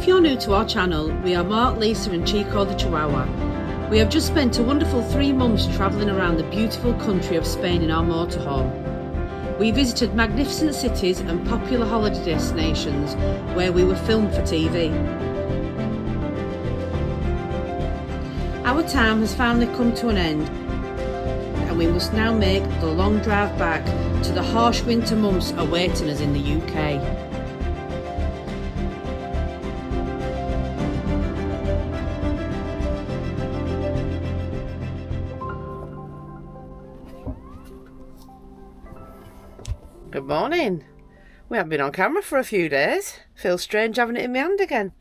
If you're new to our channel, we are Mark, Lisa and Chico the Chihuahua. We have just spent a wonderful 3 months travelling around the beautiful country of Spain in our motorhome. We visited magnificent cities and popular holiday destinations where we were filmed for TV. Our time has finally come to an end and we must now make the long drive back to the harsh winter months awaiting us in the UK. Good morning. We haven't been on camera for a few days. Feels strange having it in my hand again.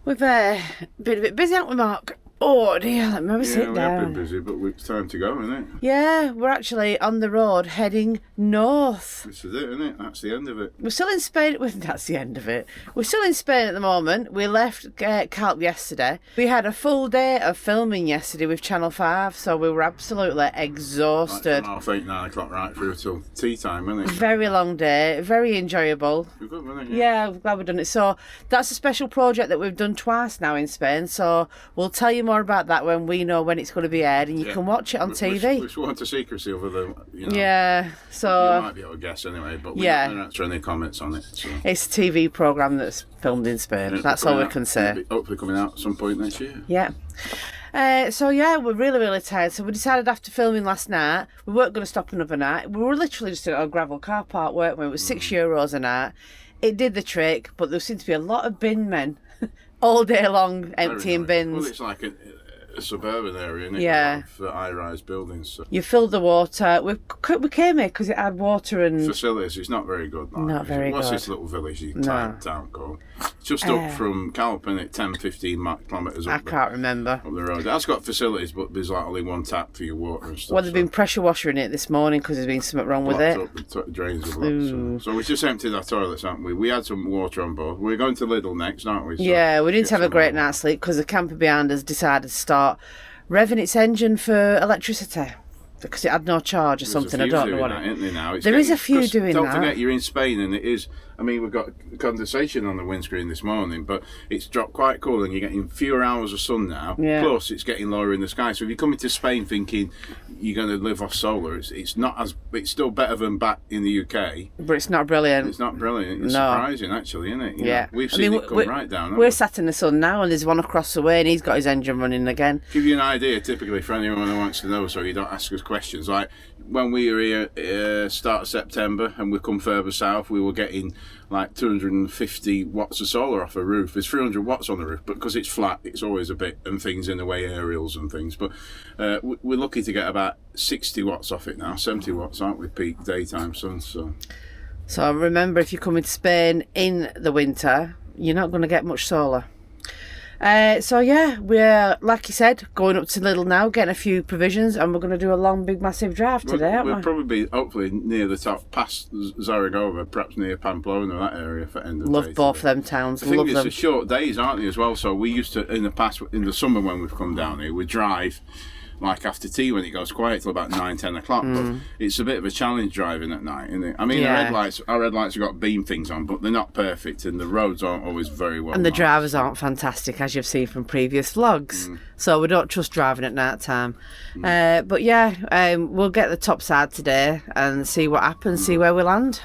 We've been a bit busy, haven't we, Mark? Oh dear, let me sit down. Yeah, we have been busy, but it's time to go, isn't it? Yeah, we're actually on the road heading north. This is it, isn't it? That's the end of it. We're still in Spain. That's the end of it. We're still in Spain at the moment. We left Calp yesterday. We had a full day of filming yesterday with Channel 5, so we were absolutely exhausted. Like from 8:30, 9 o'clock right through till tea time, isn't it? Very long day, very enjoyable. You're good, wasn't it? Yeah, I'm glad we've done it. So that's a special project that we've done twice now in Spain, so we'll tell you more about that when we know when it's going to be aired and you can watch it on TV. We sworn to secrecy over the, Yeah, so... You might be able to guess anyway, but we're not answering any comments on it. So. It's a TV programme that's filmed in Spain, that's all we can say. Hopefully coming out at some point next year. Yeah. So yeah, we're really tired, so we decided after filming last night we weren't going to stop another night. We were literally just at a gravel car park, weren't we? It was €6 a night. It did the trick, but there seemed to be a lot of bin men all day long emptying bins. Well, it's like a suburban area, isn't it? Yeah. For high-rise buildings. So. You filled the water. We came here because it had water and... Facilities, it's not very good. Not very good. What's this little village, town called? Just up from Calp, isn't it? 10-15 kilometres up. I can't remember. Up the road. It's got facilities, but there's like only one tap for your water and stuff. Well, there's been pressure washing it this morning because there's been something wrong with it. Up, drains have blocked. So we just emptied our toilets, haven't we? We had some water on board. We're going to Lidl next, aren't we? So yeah, we didn't have a great night's sleep because the camper behind us decided to start revving its engine for electricity because it had no charge or something. I don't know what it is. There is a few doing that. Don't forget you're in Spain and it is, I mean, we've got condensation on the windscreen this morning, but it's dropped quite cool and you're getting fewer hours of sun now. Yeah. Plus it's getting lower in the sky. So if you're coming to Spain thinking you're going to live off solar, it's not as, it's still better than back in the UK. But it's not brilliant. It's not brilliant. It's surprising actually, isn't it? You know, we've seen it come right down. We're sat in the sun now and there's one across the way and he's got his engine running again. Give you an idea typically for anyone who wants to know so you don't ask us questions. Like when we were here start of September and we come further south, we were getting like 250 watts of solar off a roof. There's 300 watts on the roof, but because it's flat, it's always a bit, and things in the way, aerials and things. But we're lucky to get about 60 watts off it now, 70 watts, aren't we, peak daytime sun. So remember, if you're coming to Spain in the winter, you're not going to get much solar. So yeah, we're, like you said, going up to Lidl now, getting a few provisions, and we're going to do a long, big, massive drive today, aren't we? We'll probably be, hopefully, near the top, past Zaragoza, perhaps near Pamplona, that area for end of day. Love both them towns, I think it's short days, aren't they, as well? So we used to, in the past, in the summer when we've come down here, we drive like after tea when it goes quiet till about 9-10 o'clock. But it's a bit of a challenge driving at night, isn't it? I mean, our red lights have got beam things on, but they're not perfect and the roads aren't always very well and the drivers aren't fantastic, as you've seen from previous vlogs. So we don't trust driving at night time. But yeah, we'll get the top side today and see what happens, see where we land.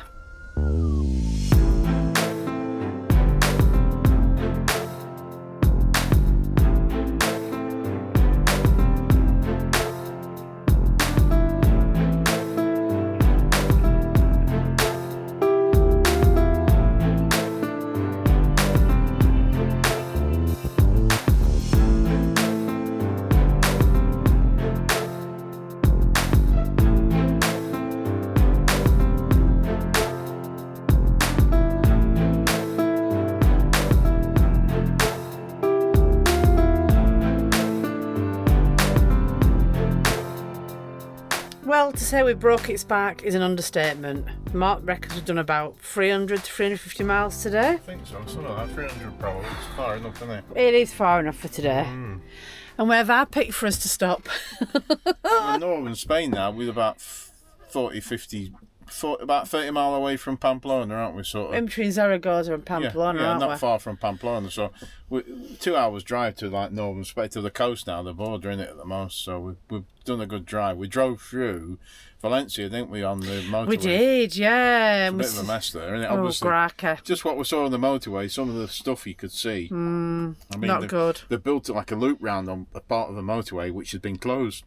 Well, to say we broke its back is an understatement. Mark reckons we've done about 300 to 350 miles today. I think so, something like that. 300 probably. It's far enough, isn't it? It is far enough for today. And where have I picked for us to stop? In northern Spain now, with about 40, 50 about 30 mile away from Pamplona, aren't we? Sort of. In between Zaragoza and Pamplona, yeah, aren't not we? far from Pamplona. So 2 hours drive to like northern Spain, to the coast now. The border in it at the most. So we've done a good drive. We drove through Valencia, didn't we, on the motorway? We did, yeah. It's a bit of a mess there, isn't it? Oh, Obviously, Graka. just what we saw on the motorway, some of the stuff you could see. I mean, Not good. They built like a loop round on a part of the motorway which has been closed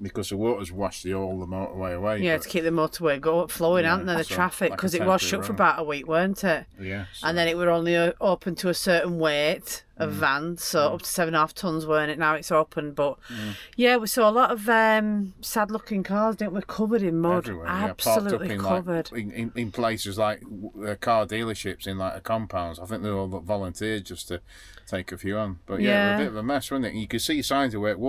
because the water's washed all the motorway away. Yeah, to keep the motorway flowing, hadn't they, the so, traffic, like a because it was temporary shut for road. about a week, weren't it? Yeah. So. And then it were only open to a certain weight of vans, so up to 7.5 tons, weren't it? Now it's open, but yeah, we saw a lot of sad-looking cars, didn't we? Covered in mud, everywhere, absolutely covered. In places like car dealerships in like compounds. I think they all volunteered just to take a few on. But yeah, it was a bit of a mess, wasn't it? You could see signs of where it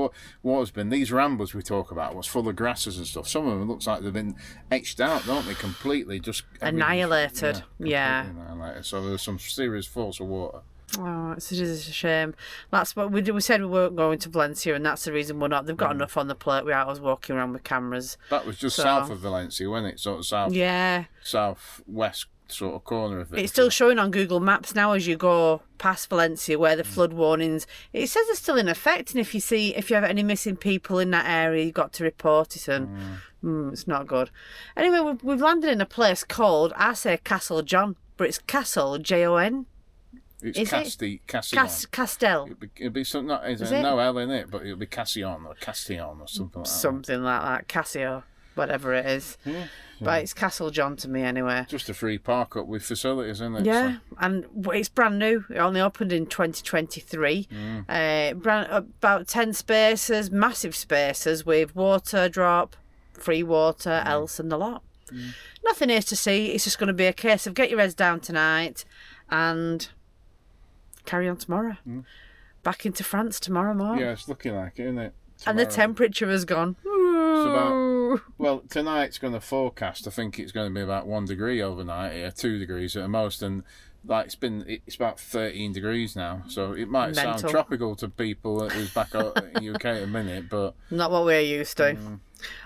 water's been. These ramblers we talk about was full of grasses and stuff. Some of them looks like they've been etched out, don't they? Completely just Annihilated. Yeah. Annihilated. So there's some serious falls of water. Oh, it is a shame. That's what we said we weren't going to Valencia, and that's the reason we're not. They've got enough on the plate without us walking around with cameras. That was just south of Valencia, wasn't it? Sort of southwest sort of corner of it. It's still showing on Google Maps now as you go past Valencia where the flood warnings. It says they're still in effect, and if you have any missing people in that area, you've got to report it, and it's not good. Anyway, we've landed in a place called, I say Castle John, but it's Castle Jon. It's Castillon. Castel. It'd be something. There's no L in it, but it'll be Castillon or Castillon or something like that. Something like that. Casio, whatever it is. Yeah. But it's Castle John to me anyway. Just a free park up with facilities, isn't it? Yeah, so. And it's brand new. It only opened in 2023. About 10 spaces, massive spaces with water drop, free water, else and the lot. Nothing is to see. It's just going to be a case of get your heads down tonight and carry on tomorrow. Back into France tomorrow morning. Yeah, it's looking like it, isn't it? Tomorrow. And the temperature has gone. Well, tonight's going to forecast. I think it's going to be about 1 degree overnight here, 2 degrees at the most, and like it's about 13 degrees now. So it might sound tropical to people who's back out in the UK in a minute, but not what we're used to.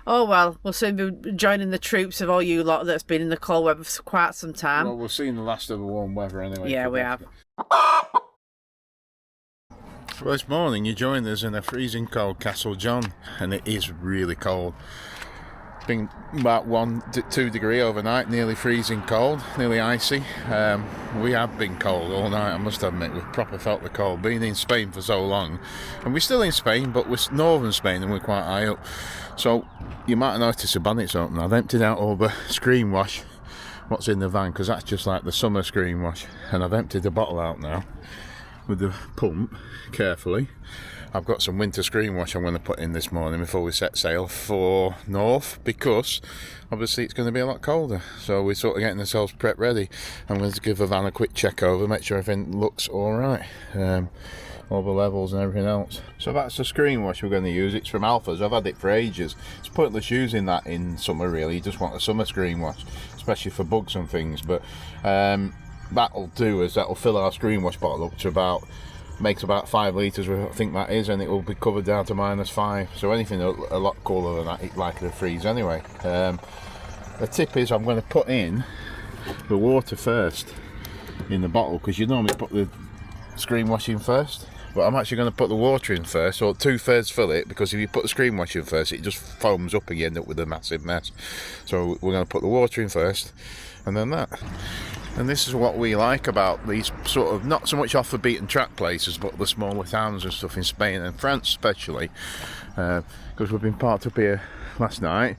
Oh well, we'll soon be joining the troops of all you lot that's been in the cold weather for quite some time. Well, we've seen the last of the warm weather anyway. Yeah, we have. Well, this morning you joined us in a freezing cold Castle John, and it is really cold. Been about 1-2 degree overnight, nearly freezing cold, nearly icy. We have been cold all night, I must admit. We've proper felt the cold. Been in Spain for so long, and we're still in Spain, but we're northern Spain and we're quite high up. So you might have noticed the bonnet's open. I've emptied out all the screen wash, what's in the van, because that's just like the summer screen wash, and I've emptied the bottle out now with the pump carefully. I've got some winter screen wash I'm going to put in this morning before we set sail for north, because obviously it's going to be a lot colder, so we're sort of getting ourselves prepped ready. I'm going to give the van a quick check over, make sure everything looks alright, all the levels and everything else. So that's the screen wash we're going to use. It's from Alpha's. I've had it for ages. It's pointless using that in summer really. You just want a summer screen wash, especially for bugs and things, but that'll do, as that'll fill our screen wash bottle up to makes about 5 litres, I think that is, and it will be covered down to -5. So anything a lot cooler than that, it's likely to freeze anyway. The tip is I'm going to put in the water first in the bottle, because you normally put the screen wash in first, but I'm actually going to put the water in first, or 2/3 fill it, because if you put the screen wash in first, it just foams up and you end up with a massive mess. So we're going to put the water in first, and then that. And this is what we like about these sort of, not so much off the beaten track places, but the smaller towns and stuff in Spain and France especially, because we've been parked up here last night.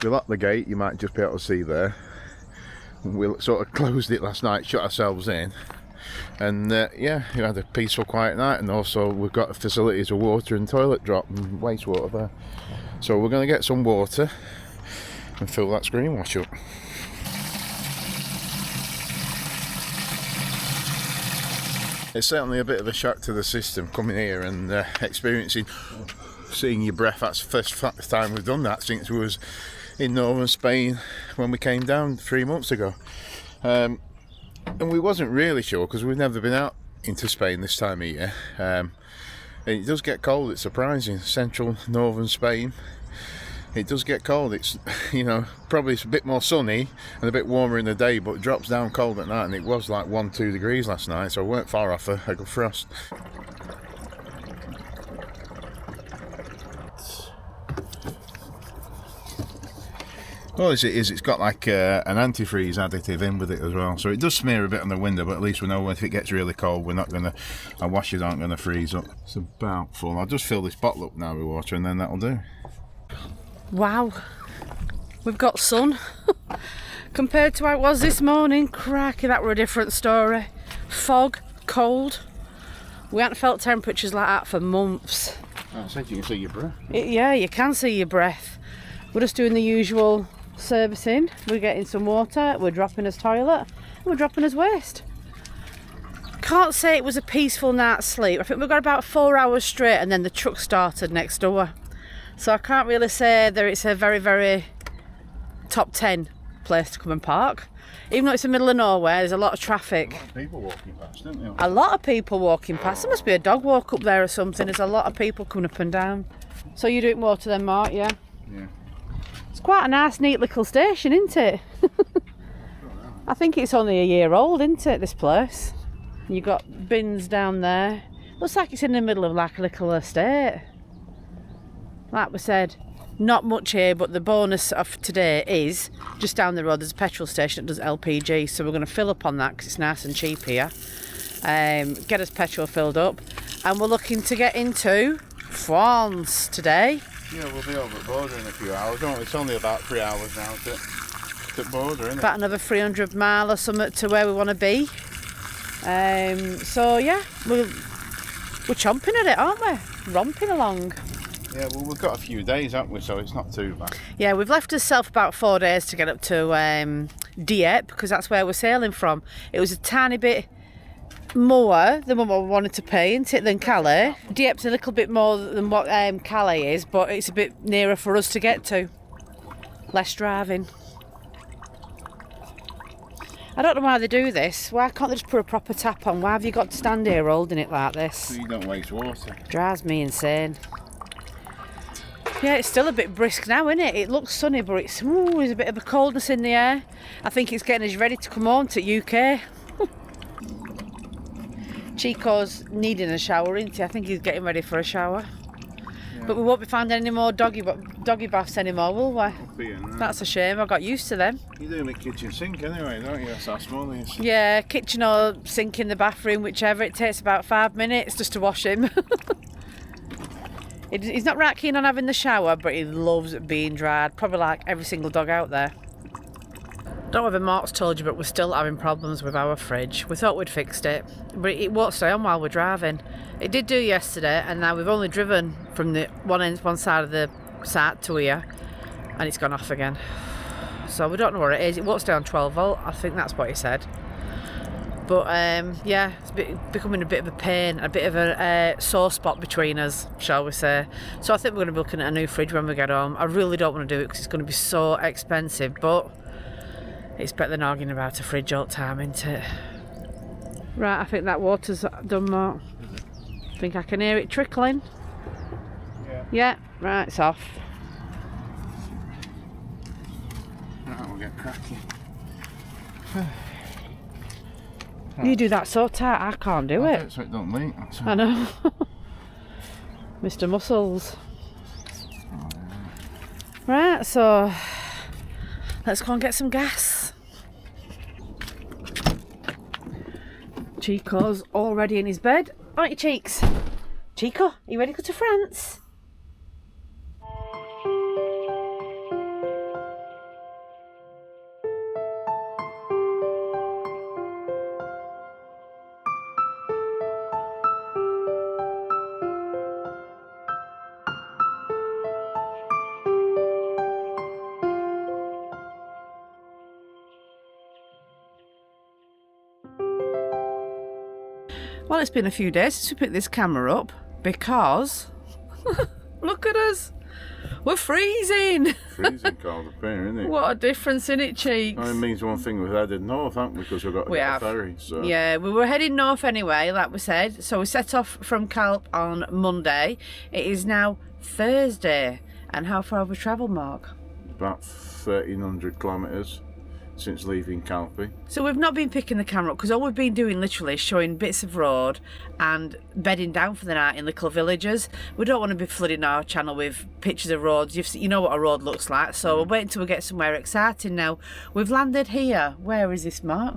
We locked the gate, you might just be able to see there. We sort of closed it last night, shut ourselves in, and yeah, we had a peaceful quiet night, and also we've got facilities of water and toilet drop and wastewater there. So we're going to get some water and fill that screen wash up. It's certainly a bit of a shock to the system coming here and seeing your breath. That's the first time we've done that since we was in northern Spain when we came down 3 months ago. And we wasn't really sure, because we've never been out into Spain this time of year. And it does get cold, it's surprising. Central northern Spain, it does get cold. It's, you know, probably it's a bit more sunny and a bit warmer in the day, but it drops down cold at night, and it was like 1-2 degrees last night, so I weren't far off a good frost. Well, as it is, it's got like an antifreeze additive in with it as well, so it does smear a bit on the window, but at least we know if it gets really cold, we're not going to, our washers aren't going to freeze up. It's about full. I'll just fill this bottle up now with water, and then that'll do. Wow, we've got sun compared to how it was this morning. Cracky, that were a different story. Fog, cold. We haven't felt temperatures like that for months. I said you can see your breath. Yeah, you can see your breath. We're just doing the usual servicing. We're getting some water, we're dropping his toilet, we're dropping his waste. Can't say it was a peaceful night's sleep. I think we got about 4 hours straight, and then the truck started next door. So I can't really say that it's a very, very top 10 place to come and park. Even though it's the middle of nowhere, there's a lot of traffic. A lot of people walking past, isn't there? A lot of people walking past. There must be a dog walk up there or something. There's a lot of people coming up and down. So you drink water then, Mark, yeah? Yeah. It's quite a nice, neat little station, isn't it? I think it's only a year old, isn't it, this place? You've got bins down there. Looks like it's in the middle of like a little estate. Like we said, not much here, but the bonus of today is just down the road there's a petrol station that does LPG, so we're going to fill up on that because it's nice and cheap here. Get us petrol filled up, and we're looking to get into France today. Yeah, we'll be over at Border in a few hours, won't we? It's only about 3 hours now to Border, isn't it? About another 300 mile or something to where we want to be. So yeah, we're chomping at it, aren't we? Romping along. Yeah, well, we've got a few days, haven't we? So it's not too bad. Yeah, we've left ourselves about 4 days to get up to Dieppe, because that's where we're sailing from. It was a tiny bit more than what we wanted to pay, isn't it, than Calais. Dieppe's a little bit more than what Calais is, but it's a bit nearer for us to get to. Less driving. I don't know why they do this. Why can't they just put a proper tap on? Why have you got to stand here holding it like this? So you don't waste water. Drives me insane. Yeah, it's still a bit brisk now, isn't it? It looks sunny, but there's a bit of a coldness in the air. I think it's getting us ready to come home to UK. Chico's needing a shower, isn't he? I think he's getting ready for a shower. Yeah. But we won't be finding any more doggy baths anymore, will we? That's a shame. I got used to them. You're doing a kitchen sink anyway, don't you? That's how small it is. Yeah, kitchen or sink in the bathroom, whichever. It takes about 5 minutes just to wash him. He's not right keen on having the shower, but he loves being dried. Probably like every single dog out there. Don't know whether Mark's told you, but we're still having problems with our fridge. We thought we'd fixed it, but it won't stay on while we're driving. It did do yesterday, and now we've only driven from the one side of the site to here, and it's gone off again. So we don't know what it is. It won't stay on 12 volt. I think that's what he said. But yeah, it's becoming a bit of a pain, a bit of a sore spot between us, shall we say. So I think we're going to be looking at a new fridge when we get home. I really don't want to do it because it's going to be so expensive, but it's better than arguing about a fridge all the time, isn't it? Right, I think that water's done, Mark. I think I can hear it trickling. Yeah. Yeah, right, it's off. Right, we'll get cracking. You do that so tight, I can't do it. So it don't leak. I know. Mr. Muscles. Oh, yeah. Right, so let's go and get some gas. Chico's already in his bed. Aren't you, Cheeks? Chico, are you ready to go to France? Well, it's been a few days since we picked this camera up because look at us, we're freezing. Freezing cold up here, isn't it? What a difference in it, Cheeks. It means one thing, we've headed north, haven't we? Because we've got a ferry. So. Yeah, we were heading north anyway, like we said. So we set off from Calp on Monday. It is now Thursday, And how far have we travelled, Mark? About 1,300 kilometres since leaving Calpe. So we've not been picking the camera up because all we've been doing literally is showing bits of road and bedding down for the night in little villages. We don't want to be flooding our channel with pictures of roads. You know what a road looks like. So we'll wait until we get somewhere exciting now. We've landed here. Where is this, Mark?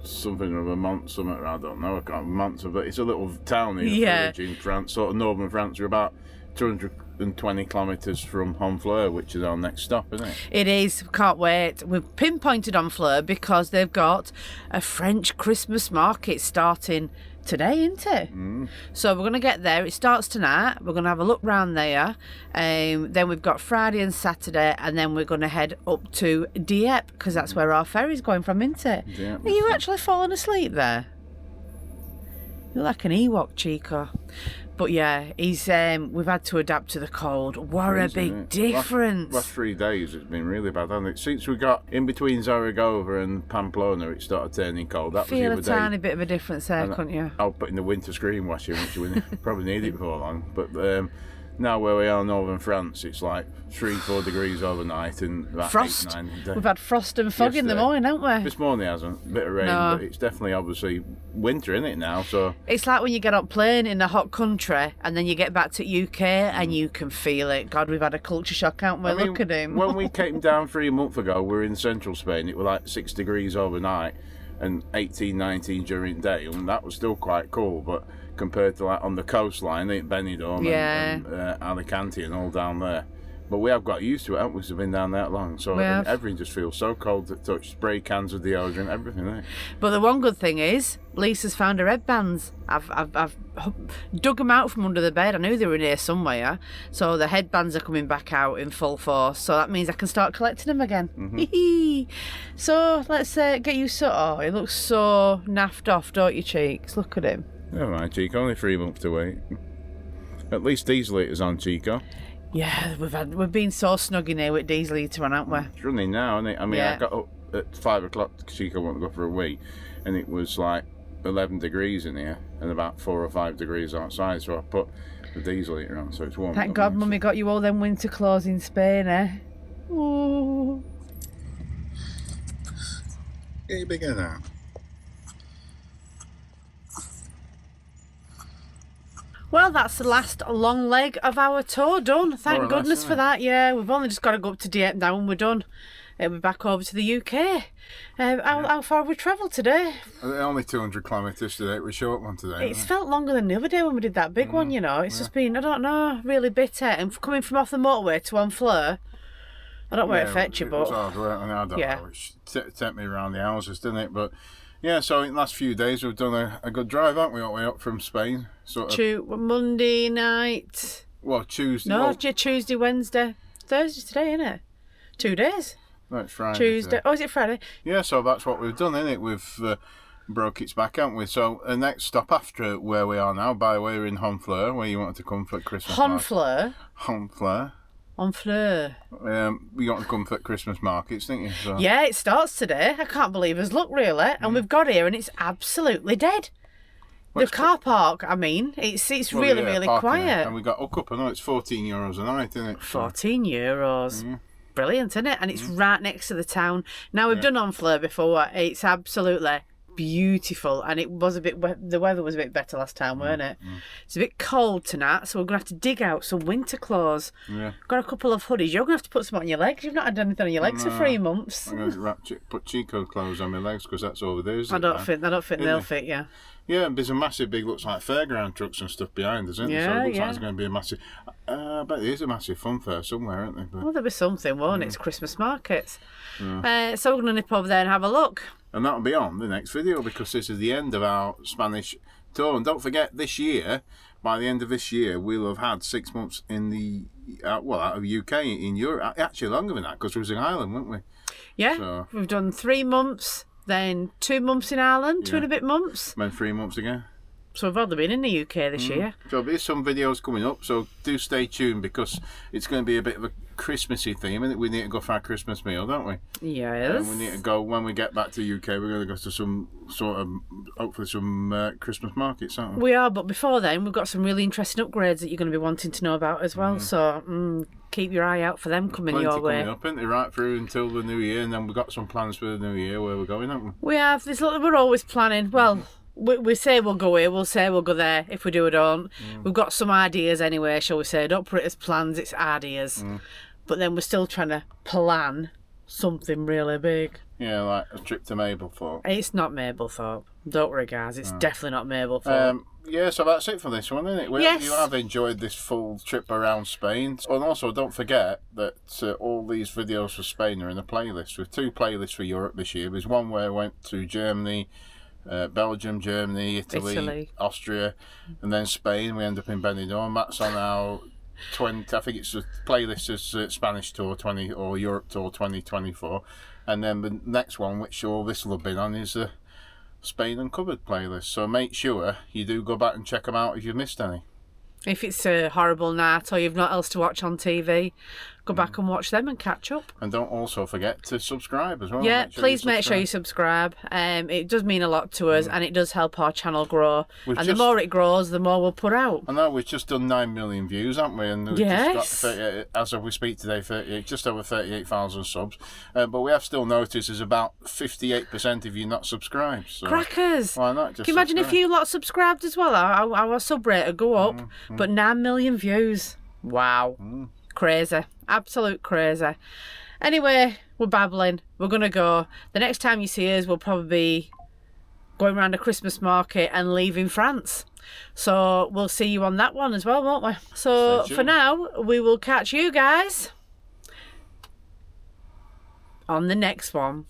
Something of a month, something, I don't know, I can't months of it. It's a little town here, village in France, sort of northern France. We're about 220 kilometres from Honfleur, which is our next stop, isn't it? It is. Can't wait. We've pinpointed Honfleur because they've got a French Christmas market starting today, isn't it? So we're going to get there. It starts tonight. We're going to have a look round there. Then we've got Friday and Saturday, and then we're going to head up to Dieppe because that's where our ferry's going from, isn't it? Dieppe. Are you actually falling asleep there? You're like an Ewok, Chico. But yeah, we've had to adapt to the cold. What a big difference. Last 3 days it's been really bad, hasn't it? Since we got in between Zaragoza and Pamplona, it started turning cold. That Feel was the a other tiny day. bit of a difference there, couldn't you? I'll put in the winter screen washing, which we probably need it before long. But now where we are in northern France, it's like 3-4 degrees overnight and about Frost. 8-9 days. We've had frost and fog in the Yesterday. morning, haven't we? This morning hasn't, a bit of rain, No. but it's definitely obviously winter in it now. So It's like when you get on plane in a hot country and then you get back to UK and you can feel it. God, we've had a culture shock, haven't we? I mean, Look at him. When we came down 3 months ago, we were in central Spain. It was like 6 degrees overnight and 18, 19 during the day, and that was still quite cool. But compared to like on the coastline, Benidorm and Alicante and all down there. But we have got used to it, haven't we? We've been down that long. So everything just feels so cold to touch. Spray cans of deodorant, everything, isn't it? But the one good thing is, Lisa's found her headbands. I've dug them out from under the bed. I knew they were in here somewhere. So the headbands are coming back out in full force. So that means I can start collecting them again. So let's get you oh, he looks so naffed off, don't you, Cheeks? Look at him. Never mind, Chico. Only 3 months to wait. At least diesel litres on, Chico. Yeah, we've been so snug in here with diesel heater on, haven't we? It's running now, isn't it? I mean, I got up at 5 o'clock. Chico wanted to go for a wee, and it was like 11 degrees in here and about 4 or 5 degrees outside. So I put the diesel heater on, so it's warm. Thank God, Mummy got you all them winter clothes in Spain, eh? Ooh. Get you bigger now. Well, that's the last long leg of our tour done. Thank goodness for that. Yeah, we've only just got to go up to Dieppe now and we're done. We're back over to the UK. How far have we travelled today? Only 200 kilometres today. It was a short one today. It's felt longer than the other day when we did that big one, you know. It's just been, I don't know, really bitter. And coming from off the motorway to Honfleur, I don't know where it fetch you, but... It was hard work, and I don't know. It took me around the houses, didn't it? But yeah, so in the last few days we've done a good drive, haven't we? All the way up from Spain. Sort of, Monday night. Well, Tuesday. No, Tuesday, Wednesday. Thursday today, isn't it? 2 days. No, it's Friday. Tuesday. Today. Oh, is it Friday? Yeah, so that's what we've done, innit? We've broke its back, haven't we? So the next stop after where we are now, by the way, we're in Honfleur, where you wanted to come for Christmas. Honfleur? Honfleur. Honfleur. You want to come for Christmas markets, didn't you? So. Yeah, it starts today. I can't believe us. Look, really. And we've got here and it's absolutely dead. The car park, I mean, it's really quiet. And we got hook up, I know it's €14 a night, isn't it? €14. Brilliant, isn't it? And it's right next to the town. Now, we've done Honfleur before. It's absolutely beautiful. And it was the weather was a bit better last time, weren't it? It's a bit cold tonight, so we're going to have to dig out some winter clothes. Yeah. Got a couple of hoodies. You're going to have to put some on your legs. You've not had anything on your legs for 3 months. I'm going to put CHICCO clothes on my legs because that's over there. I don't think they'll fit you. Yeah, there's a massive big, looks like fairground trucks and stuff behind us, isn't there? So it looks like it's going to be a massive... I bet there is a massive fun fair somewhere, isn't there? But... Well, there'll be something, won't it? It's Christmas markets. Yeah. So we're going to nip over there and have a look. And that'll be on the next video because this is the end of our Spanish tour. And don't forget, this year, by the end of this year, we'll have had 6 months in the... out of UK, in Europe. Actually, longer than that because we was in Ireland, weren't we? Yeah, so... we've done 3 months... Then 2 months in Ireland, 2 and a bit months. Then 3 months again. So we've only been in the UK this year. So there'll be some videos coming up, so do stay tuned because it's going to be a bit of a Christmassy theme, and we need to go for our Christmas meal, don't we? Yes. And we need to go, when we get back to the UK, we're going to go to some sort of, hopefully some Christmas markets, aren't we? We are, but before then, we've got some really interesting upgrades that you're going to be wanting to know about as well. So keep your eye out for them coming Plenty your way. coming up, isn't there? Right through until the new year, and then we've got some plans for the new year where we're going, haven't we? We have. We're always planning. Well, we say we'll go here, we'll say we'll go there. If we do or don't, we've got some ideas anyway, shall we say. Don't put it as plans, it's ideas. But then we're still trying to plan something really big. Yeah, like a trip to Mablethorpe. It's not Mablethorpe. Don't worry, guys. It's definitely not Mablethorpe. Yeah, so that's it for this one, isn't it? Yes. You have enjoyed this full trip around Spain. And also, don't forget that all these videos for Spain are in a playlist. With 2 playlists for Europe this year. There's one where I went to Germany, Belgium, Germany, Italy, Austria, and then Spain. We end up in Benidorm. That's on our 20. I think it's the playlist is Spanish Tour 20 or Europe Tour 2024, and then the next one, which all this will have been on, is the Spain Uncovered playlist. So make sure you do go back and check them out if you've missed any. If it's a horrible night or you've not else to watch on TV, go back and watch them and catch up. And don't also forget to subscribe as well. Yeah, please make sure you subscribe. It does mean a lot to us, and it does help our channel grow. The more it grows, the more we'll put out. I know, we've just done 9 million views, haven't we? And we've just got as of we speak today, just over 38,000 subs. But we have still noticed there's about 58% of you not subscribed. So crackers! Why not? Just Can you imagine if you lot subscribed as well? Our sub rate would go up. But 9 million views. Wow. Crazy. Absolute crazy. Anyway, we're babbling. We're going to go. The next time you see us, we'll probably be going around a Christmas market and leaving France. So we'll see you on that one as well, won't we? So for now, we will catch you guys on the next one.